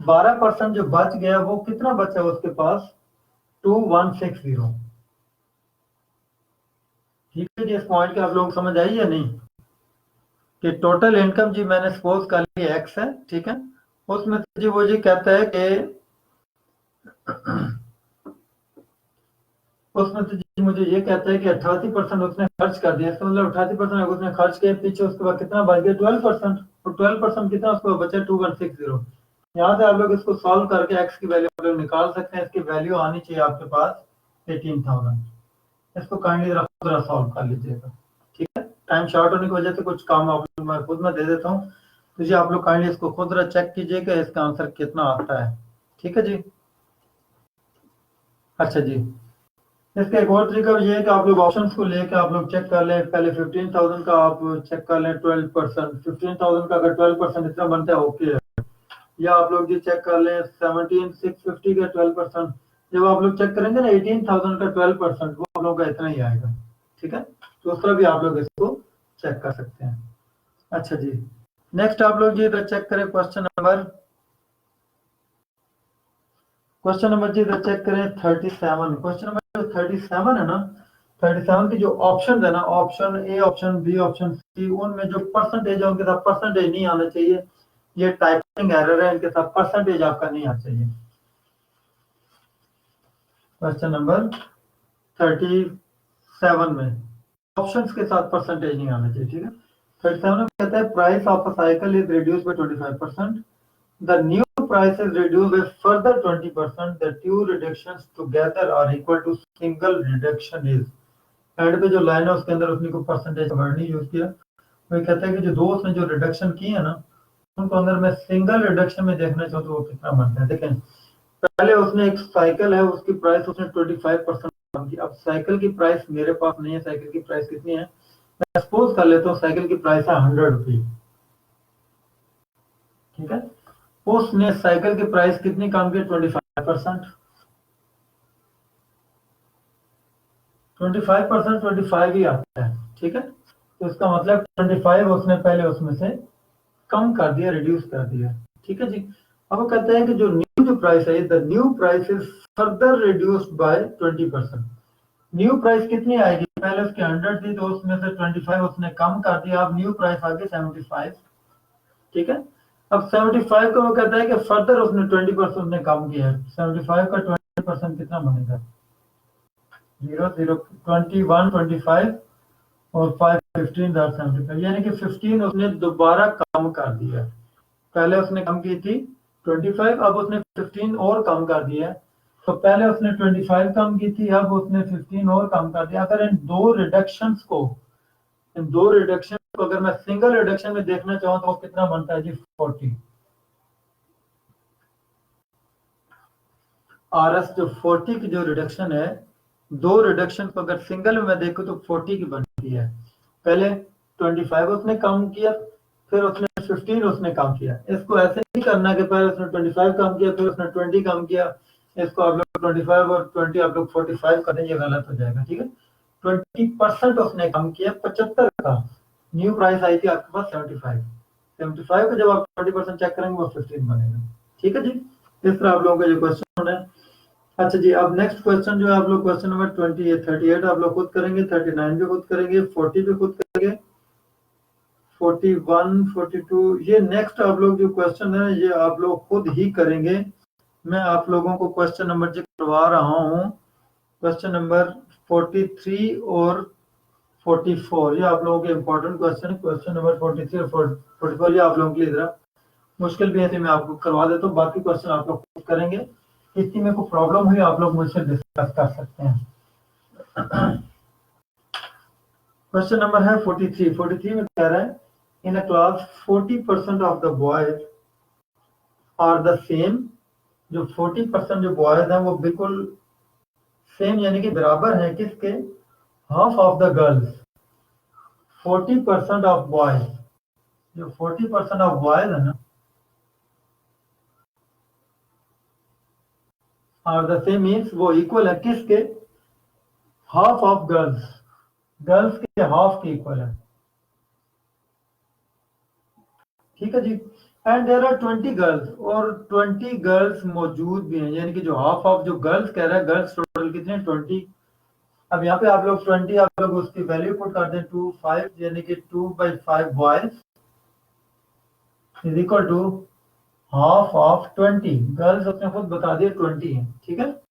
12% जो बच गया वो कितना बचा उसके पास, 2160। ठीक है जी, इस पॉइंट की आप लोग समझ आई या नहीं, कि टोटल इनकम जी मैंने सपोज कर ली एक्स है, ठीक है, उसमें से जी वो जी कहता है कि उसमें से जी मुझे ये कहता है कि 88% उसने खर्च कर दिया। इसका मतलब 88% उसने खर्च किया, पीछे उसके बाद कितना बच गया, 12%। और 12% कितना उसको बचा, 2160। यहाँ से आप लोग इसको सॉल्व करके एक्स की वैल्यू आप लोग निकाल सकते हैं। इसकी वैल्यू आनी चाहिए आपके पास 18,000। इसको काइंडली जरा खुद जरा सॉल्व कर लीजिएगा, ठीक है। टाइम शॉर्ट होने की वजह से कुछ काम आप लोग मैं खुद में दे देता हूँ, तो जी आप लोग काइंडली इसको खुद जरा चेक कीजिएगा इसका आंसर कितना आता है, ठीक है जी। अच्छा जी, इसका एक और तरीका ये है कि आप लोग ऑप्शंस को लेके आप लोग चेक कर लें। पहले 15,000 का आप चेक कर लें 12%, 15,000 का अगर 12% इतना बनता है ओके है। या आप लोग ये चेक कर लें 17,650 का 12%। जब आप लोग चेक करेंगे ना 18,000 का 12%, वो आप लोग का इतना ही आएगा, ठीक है। तो उस तरह भी आप लोग इसको चेक कर सकते हैं। अच्छा जी, नेक्स्ट आप लोग ये इधर चेक करें क्वेश्चन नंबर जी इधर चेक करें 37। क्वेश्चन नंबर 37 है ना, 37 की जो ऑप्शन है ना, option A, option B, option C, उनमें जो परसेंटेज है उनके साथ परसेंटेज नहीं आना चाहिए। ये टाइपिंग एरर है, इनके साथ परसेंटेज आपका नहीं आना चाहिए। क्वेश्चन नंबर 37 में ऑप्शंस के साथ परसेंटेज नहीं आना चाहिए, ठीक है। 37 में कहता है price of a cycle is reduce by 25%, the new price is reduced by further 20%. The two reductions together are equal to single reduction is। And पे जो लाइन है उसके अंदर उसने को परसेंटेज का वर्ड नहीं यूज किया। वो कहता है कि जो दो उसने जो रिडक्शन की है ना, उनको अगर मैं सिंगल रिडक्शन में देखना चाहूँ तो वो कितना बनता है। देखें, पहले उसने एक साइकिल है उसकी प्राइस उसने 25% कम की। अब साइकिल की प्राइस मेरे पास नहीं है, साइकिल की प्राइस कितनी है, मैं सपोज कर लेता हूँ साइकिल की प्राइस है 100 रुपये, ठीक है। उसने साइकिल की प्राइस कितनी कम की, 25%। 25%, 25 ही आता है, ठीक है। तो इसका मतलब 25 उसने पहले उसमें से कम कर दिया, रिड्यूस कर दिया, ठीक है जी। अब वो कहते हैं कि जो न्यू जो प्राइस है, the new price is further reduced by 20%। New price कितनी आएगी, पहले उसकी 100 थी तो उसमें से 25 उसने कम कर दिया। अब न्यू प्राइस आ गई 75, ठीक है। अब 75 को वो कहता है कि फर्दर उसने 20% उसने कम किया है। 75 का 20% कितना बनेगा, 0 0 21 25 और 5 15 75, यानी कि 15 उसने दोबारा कम कर दिया। पहले उसने कम की थी 25, अब उसने 15 और कम कर दिया है। तो पहले उसने 25 कम की थी, अब उसने 15 और कम कर दिया। अगर इन दो रिडक्शन को अगर मैं सिंगल रिडक्शन में देखना चाहूँ तो कितना बनता है जी, 40। आर एस जो 40 की जो रिडक्शन है, दो रिडक्शन को अगर सिंगल में मैं देखूं तो 40 की बनती है। पहले 25 उसने कम किया, फिर उसने 15 उसने कम किया। इसको ऐसे नहीं करना कि पहले उसने 25 कम किया फिर उसने 20 कम किया। इसको आप लोग 25 और 20 आप लोग 45 कर दें, ये गलत हो जाएगा, ठीक है। 20% उसने कम किया 75 का। न्यू प्राइस आई थी आपके पास 75। 75 को जब आप 20% चेक करेंगे वो 15 बनेगा, ठीक है जी। इस तरह आप लोगों का जो क्वेश्चन है। अच्छा जी, अब नेक्स्ट क्वेश्चन जो है आप लोग क्वेश्चन नंबर 28 38 आप लोग खुद करेंगे, 39 भी खुद करेंगे, 40 भी खुद करेंगे, 41 42। ये नेक्स्ट आप लोग जो क्वेश्चन है ये आप लोग खुद ही करेंगे। मैं आप लोगों को क्वेश्चन नंबर जो करवा रहा हूँ, क्वेश्चन नंबर 43 और 44, ये आप लोगों के इंपॉर्टेंट क्वेश्चन है। क्वेश्चन नंबर 43 और 44 ये आप लोगों के लिए जरा मुश्किल भी है, तो मैं आपको करवा देता हूँ। बाकी क्वेश्चन आप लोग खुद करेंगे। किसी में कोई प्रॉब्लम हुई आप लोग मुझसे डिस्कस कर सकते हैं। क्वेश्चन नंबर है 43। 43 में कह रहा है in a class 40% of the boys are the same. जो 40% जो बॉयज हैं वो बिल्कुल सेम यानी कि बराबर है किसके, half of the girls. 40% of boys, जो 40% ऑफ बॉयज है ना, आर द सेम मीन्स वो इक्वल है किसके, हाफ ऑफ गर्ल्स, गर्ल्स के हाफ के इक्वल है, ठीक है जी। एंड देयर आर 20 गर्ल्स, और 20 गर्ल्स मौजूद भी हैं, यानी कि जो हाफ ऑफ जो गर्ल्स कह रहा है, गर्ल्स टोटल कितने हैं 20। अब यहाँ पे आप लोग 20 आप लोग उसकी वैल्यू पुट कर दें 2 5, यानी कि 2/5 boys is equal to half of 20 girls, उसने खुद बता दिया 20 है, ठीक है।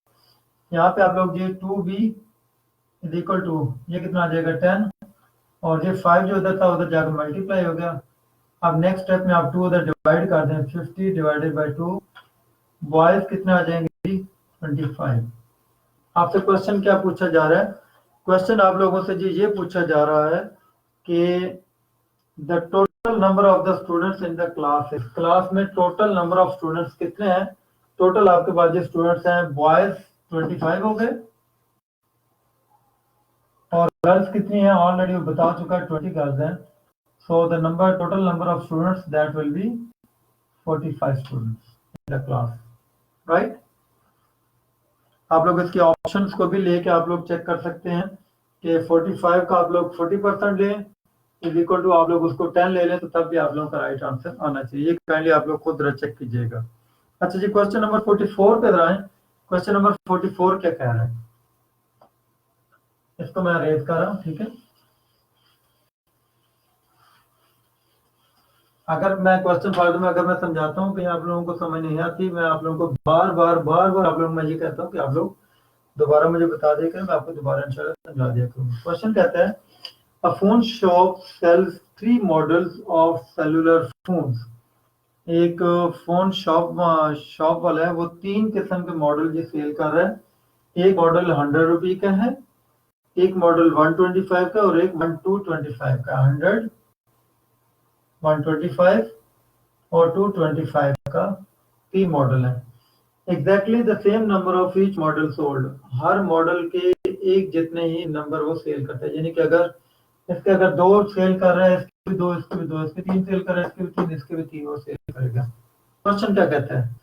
यहाँ पे आप लोग ये 2b इज इक्वल टू ये कितना आ जाएगा 10, और ये 5 जो उधर था उधर जाकर मल्टीप्लाई हो गया। अब नेक्स्ट स्टेप में आप 2 उधर डिवाइड कर दें, 50 डिवाइडेड बाई 2, बॉयज कितने आ जाएंगे 25। आपसे क्वेश्चन क्या पूछा जा रहा है, क्वेश्चन आप लोगों से जी ये पूछा जा रहा है कि the total number of the students in the class, class में टोटल नंबर ऑफ स्टूडेंट्स कितने हैं, टोटल आपके पास जो स्टूडेंट्स हैं बॉयज 25 हो गए, और गर्ल्स कितनी है ऑलरेडी वो बता चुका है 20 गर्ल्स हैं। So the number total number of students that will B 45 students in the class, right. आप लोग इसके ऑप्शंस को भी लेके आप लोग चेक कर सकते हैं कि 45 का आप लोग 40% लें इज इक्वल टू आप लोग उसको 10 ले लें, तो तब भी आप लोगों का राइट आंसर आना चाहिए। ये काइंडली आप लोग खुद चेक कीजिएगा। अच्छा जी, क्वेश्चन नंबर 44 पे आए। क्वेश्चन नंबर 44 क्या कह रहा है, इसको मैं रेज कर रहा हूँ, ठीक है। अगर मैं क्वेश्चन फालतू में अगर मैं समझाता हूँ कि आप लोगों को समझ नहीं आती, मैं आप लोगों को बार बार आप लोगों मैं ये कहता हूँ कि आप लोग दोबारा मुझे बता दिया करें, मैं आपको दोबारा इंशाल्लाह समझा दिया करूँ। क्वेश्चन कहता है a phone shop sells 3 models of cellular phones. एक फोन शॉप वाला है, वो 3 किस्म के मॉडल ये सेल कर रहा है। एक मॉडल 100 रुपये का है, एक मॉडल 125 का, और एक 225 का। 100, 125 और 225 का 3 मॉडल है। Exactly the same number of each model sold, her model के एक जितने ही नंबर वो सेल करता है, यानी कि अगर इसके अगर 2 सेल कर रहा है, इसके भी 2, इसके भी 2, इसके 3 सेल कर रहा है, इसके भी 3, इसके भी 3 वो सेल करेगा। क्वेश्चन क्या कहता है,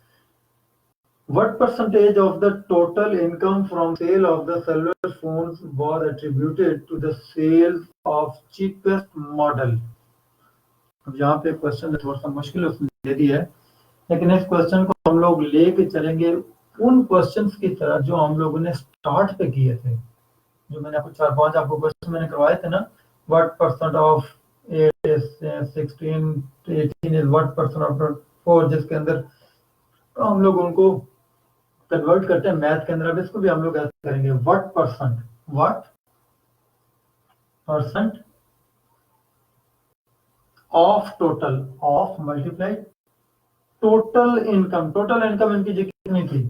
what percentage of the total income from sale of the cellular phones was attributed to the sales of cheapest model। अब यहाँ पे क्वेश्चन थोड़ा सा मुश्किल उसने दे दिया है, लेकिन इस क्वेश्चन को हम लोग लेके चलेंगे उन क्वेश्चंस की तरह जो हम लोगों ने स्टार्ट पे किए थे, जो मैंने आपको 4-5 आपको क्वेश्चन मैंने करवाए थे ना। What percent of 16 18 is what percent of 4, जिसके अंदर हम लोग उनको कन्वर्ट करते हैं मैथ के अंदर। अब इसको भी हम लोग ऐसे करेंगे, what percent of total, of multiply total income, total income इनकी जी कितनी थी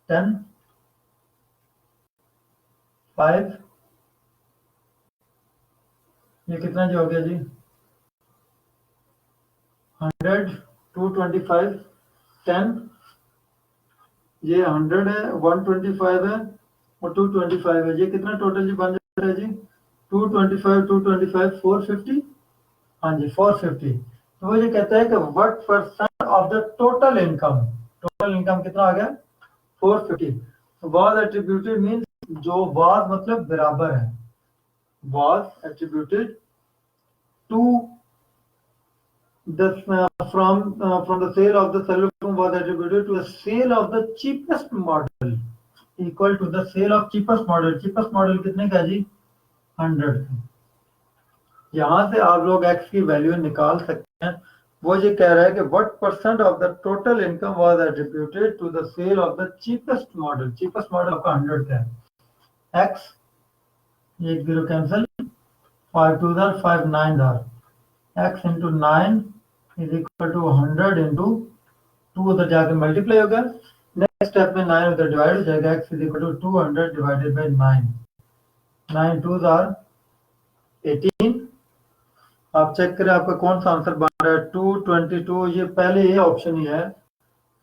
10, 5, ये कितना जो हो गया जी 100, 225, 10, ये 100 है, 125 है और 225 है, ये कितना टोटल जी बन जाता है जी 225 450, हाँ जी 450। तो वो ये कहता है कि what percent of the total income, total income कितना आ गया 450। वाज एट्रीब्यूटेड मींस, जो वाज मतलब बराबर है, was attributed to the from the sale of the cellular phone was attributed to a sale of the cheapest model equal to the sale of cheapest model। cheapest model कितने का जी 100। यहाँ से आप लोग x की वैल्यू निकाल सकते हैं। वो ये कह रहा है कि what percent of the total income was attributed to the sale of the cheapest model। cheapest model आपका 100 का है, x एक 0 cancel, 5 2 5 9 x into 9 is equal to 100 into 2 उधर जाके मल्टीप्लाई होगा। नेक्स्ट स्टेप में 9 उधर डिवाइड हो जाएगा, x is equal to 200 divided by 9, 9 2 18। आप चेक करें आपका कौन सा आंसर बन रहा है 222, ये पहले ये ऑप्शन ही है।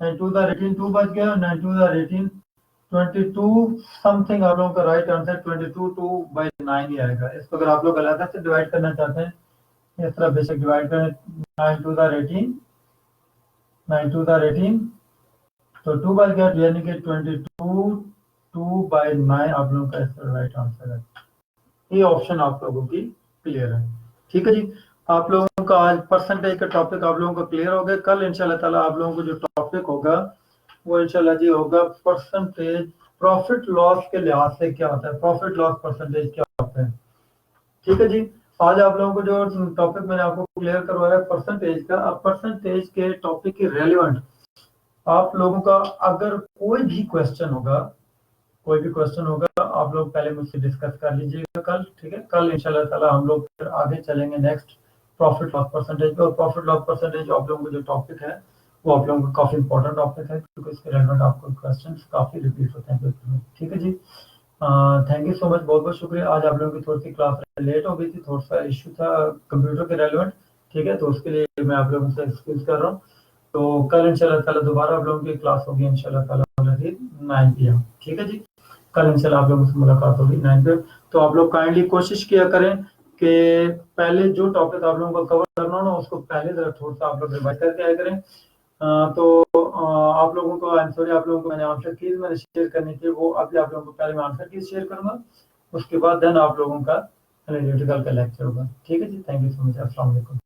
9 2 18, 2 बच गया, 9 2 18, 22 समथिंग आप लोगों का राइट आंसर 22 2/9 ही आएगा। इसको अगर आप लोग अलग से डिवाइड करना चाहते हैं इस तरह बेसिक डिवाइड करें, 9 2 18, 9 2 18, तो 2/8 यानी कि 22, 2/9 आप लोगों का इसका राइट आंसर है। ये ऑप्शन आप लोगों की क्लियर है। ठीक है जी, आप लोगों का आज परसेंटेज का टॉपिक आप लोगों का क्लियर हो गया। कल इंशाल्लाह ताला आप लोगों को जो टॉपिक होगा वो इंशाल्लाह जी होगा परसेंटेज, प्रॉफिट लॉस के लिहाज से क्या होता है, प्रॉफिट लॉस परसेंटेज क्या होता है। ठीक है जी, आज आप लोगों को जो टॉपिक मैंने आपको क्लियर करवाया परसेंटेज का, अब परसेंटेज के टॉपिक की रेलिवेंट आप लोगों का अगर कोई भी क्वेश्चन होगा, कोई भी क्वेश्चन होगा आप लोग पहले मुझसे डिस्कस कर लीजिएगा कल। ठीक है, कल इंशाल्लाह ताला हम लोग फिर आगे चलेंगे नेक्स्ट प्रॉफिट लॉस परसेंटेज पे। और प्रॉफिट लॉस परसेंटेज आप लोगों को जो टॉपिक है वो आप लोगों का काफी इंपॉर्टेंट टॉपिक है, क्योंकि इसके रिलेवेंट आपको क्वेश्चन काफी रिपीट होते हैं पेपर में। ठीक है जी, थैंक यू सो मच, बहुत बहुत शुक्रिया। आज आप लोगों की थोड़ी सी क्लास लेट हो गई थी, थोड़ा सा इश्यू था कंप्यूटर के रेलिवेंट। ठीक है, तो उसके लिए मैं आप लोगों से एक्सक्यूज कर रहा हूँ। तो कल इंशाल्लाह ताला दोबारा आप लोगों की क्लास होगी इंशाल्लाह ताला 9 PM। ठीक है जी, कल इंशाल्लाह आप लोगों से मुलाकात होगी 9 PM। तो आप लोग काइंडली कोशिश किया करें कि पहले जो टॉपिक आप लोगों को कवर करना हो ना उसको पहले जरा थोड़ा सा आप लोग रिवाइज करके आया करें। तो आप लोगों को आई एम सॉरी, आप लोगों को मैंने आंसर कीज मैंने शेयर करनी थी, वो अभी आप लोगों को पहले मैं आंसर कीज शेयर करूंगा, उसके बाद देन आप लोगों का एनालिटिकल का लेक्चर होगा। ठीक है जी, थैंक यू सो मच, अस्सलाम वालेकुम।